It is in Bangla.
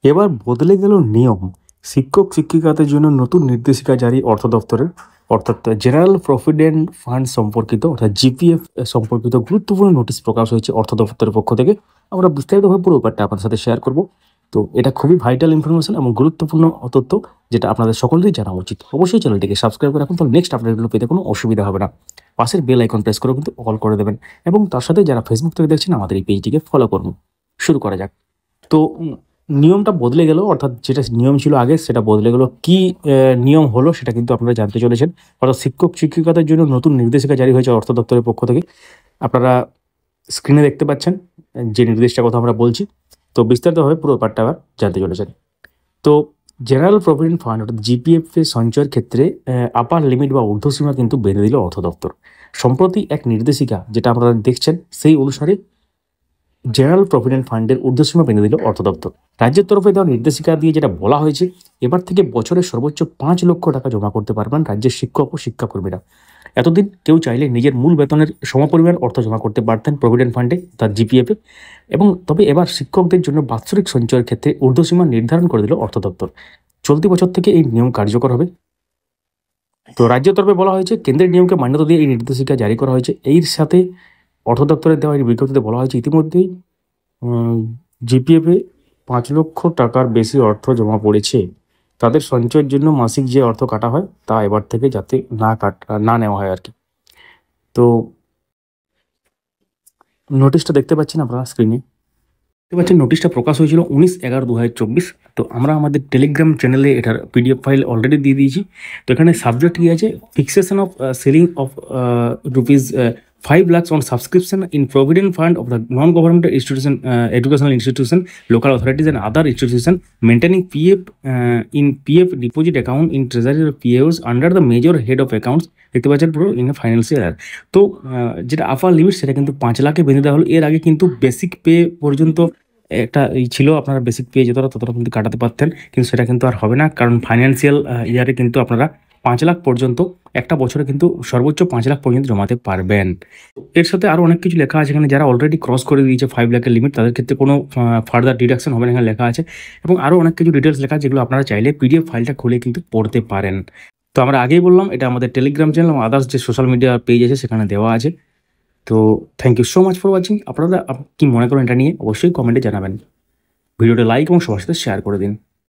এবার বদলে গেল নিয়ম। শিক্ষক শিক্ষিকাদের জন্য নতুন নির্দেশিকা জারি অর্থ দপ্তরের, অর্থাৎ জেনারেল প্রভিডেন্ট ফান্ড সম্পর্কিত অর্থাৎ জিপিএফ সম্পর্কিত গুরুত্বপূর্ণ নোটিশ প্রকাশ হয়েছে অর্থ দপ্তরের পক্ষ থেকে। আমরা বিস্তারিতভাবে পুরো ব্যাপারটা আপনার সাথে শেয়ার করব। তো এটা খুবই ভাইটাল ইনফরমেশন এবং গুরুত্বপূর্ণ তথ্য, যেটা আপনাদের সকলেরই জানা উচিত। অবশ্যই চ্যানেলটিকে সাবস্ক্রাইব করে রাখুন, তাহলে নেক্সট আপডেটগুলো পেতে কোনো অসুবিধা হবে না। পাশের বেল আইকন প্রেস করে কিন্তু অল করে দেবেন, এবং তার সাথে যারা ফেসবুক থেকে দেখছেন আমাদের এই পেজটিকে ফলো করুন। শুরু করা যাক। তো নিয়মটা বদলে গেল, অর্থাৎ যেটা নিয়ম ছিল আগে সেটা বদলে গেল। কি নিয়ম হলো সেটা কিন্তু আপনারা জানতে চলেছেন। অর্থাৎ শিক্ষক শিক্ষিকাদের জন্য নতুন নির্দেশিকা জারি হয়েছে অর্থ দপ্তরের পক্ষ থেকে। আপনারা স্ক্রিনে দেখতে পাচ্ছেন যে নির্দেশটার কথা আমরা বলছি। তো বিস্তারিতভাবে পুরো ব্যাপারটা আবার জানতে চলেছেন। তো জেনারেল প্রভিডেন্ট ফান্ড অর্থাৎ জিপিএফ এর সঞ্চয়ের ক্ষেত্রে আপার লিমিট বা ঊর্ধ্বসীমা কিন্তু বেঁধে দিল অর্থ দপ্তর। সম্প্রতি এক নির্দেশিকা যেটা আপনারা দেখছেন সেই অনুসারে জেনারেল প্রভিডেন্ট ফান্ডের ঊর্ধ্বসীমা বেঁধে দিল অর্থ দপ্তর। রাজ্যের তরফে দেওয়া নির্দেশিকা দিয়ে যেটা বলা হয়েছে, এবার থেকে বছরে সর্বোচ্চ 5 লক্ষ টাকা জমা করতে পারবেন রাজ্যের শিক্ষক ও শিক্ষাকর্মীরা। এতদিন কেউ চাইলে নিজের মূল বেতনের সমপরিমাণ অর্থ জমা করতে পারতেন প্রভিডেন্ট ফান্ডে, তার জিপিএফে। এবং তবে এবার শিক্ষকদের জন্য বাৎসরিক সঞ্চয়ের ক্ষেত্রে ঊর্ধ্বসীমা নির্ধারণ করে দিল অর্থ দপ্তর। চলতি বছর থেকে এই নিয়ম কার্যকর হবে। তো রাজ্যের তরফে বলা হয়েছে, কেন্দ্রের নিয়মকে মান্যতা দিয়ে এই নির্দেশিকা জারি করা হয়েছে। এর সাথে অর্থ দপ্তরের দেওয়া এই বিজ্ঞপ্তিতে বলা হয়েছে, ইতিমধ্যেই জিপিএফে 5 লক্ষ টাকার বেশি অর্থ জমা পড়েছে, তাদের সঞ্চয়ের জন্য মাসিক যে অর্থ কাটা হয় তা এবার থেকে যাতে না নেওয়া হয় আর কি। তো নোটিশটা দেখতে পাচ্ছেন আপনারা স্ক্রিনে, দেখতে পাচ্ছেন নোটিশটা প্রকাশ হয়েছিল 19/11/2024। তো আমরা আমাদের টেলিগ্রাম চ্যানেলে এটার পিডিএফ ফাইল অলরেডি দিয়ে দিয়েছি। তো এখানে সাবজেক্ট কী আছে, fixation of selling of rupees 5 lakhs on subscription in provident fund of the non-governmental institution, educational institution, local authorities and other institution maintaining PF in PF deposit account in treasury of PAOs under the major head of accounts, দেখতে পাচ্ছেন পুরো ইন ফাইন্যান্সিয়াল ইয়ার। তো যেটা আপার লিমিট সেটা কিন্তু 5 লাখে বেঁধে দেওয়া হলো। এর আগে কিন্তু বেসিক পে পর্যন্ত একটা ছিল, আপনারা বেসিক পে যতটা ততটা কিন্তু কাটাতে পারতেন, কিন্তু সেটা কিন্তু আর হবে না, কারণ ফাইন্যান্সিয়াল ইয়ারে কিন্তু আপনারা 5 লাখ পর্যন্ত একটা বছরে কিন্তু সর্বোচ্চ 5 লাখ পর্যন্ত জমাতে পারবেন। এর সাথে আরও অনেক কিছু লেখা আছে এখানে, যারা অলরেডি ক্রস করে দিয়েছে 5 লাখের লিমিট তাদের ক্ষেত্রে কোনো ফার্দার ডিডাকশন হবে না, এখানে লেখা আছে। এবং আরও অনেক কিছু ডিটেলস লেখা আছে যেগুলো আপনারা চাইলে পিডিএফ ফাইলটা খুলে কিন্তু পড়তে পারেন। তো আমরা আগেই বললাম এটা আমাদের টেলিগ্রাম চ্যানেল এবং আদার্স যে সোশ্যাল মিডিয়া পেজ আছে সেখানে দেওয়া আছে। তো thank you so much for watching. আপনারা কি মনে করেন এটা নিয়ে অবশ্যই কমেন্টে জানাবেন। ভিডিওটা লাইক এবং সবার সাথে শেয়ার করে দিন।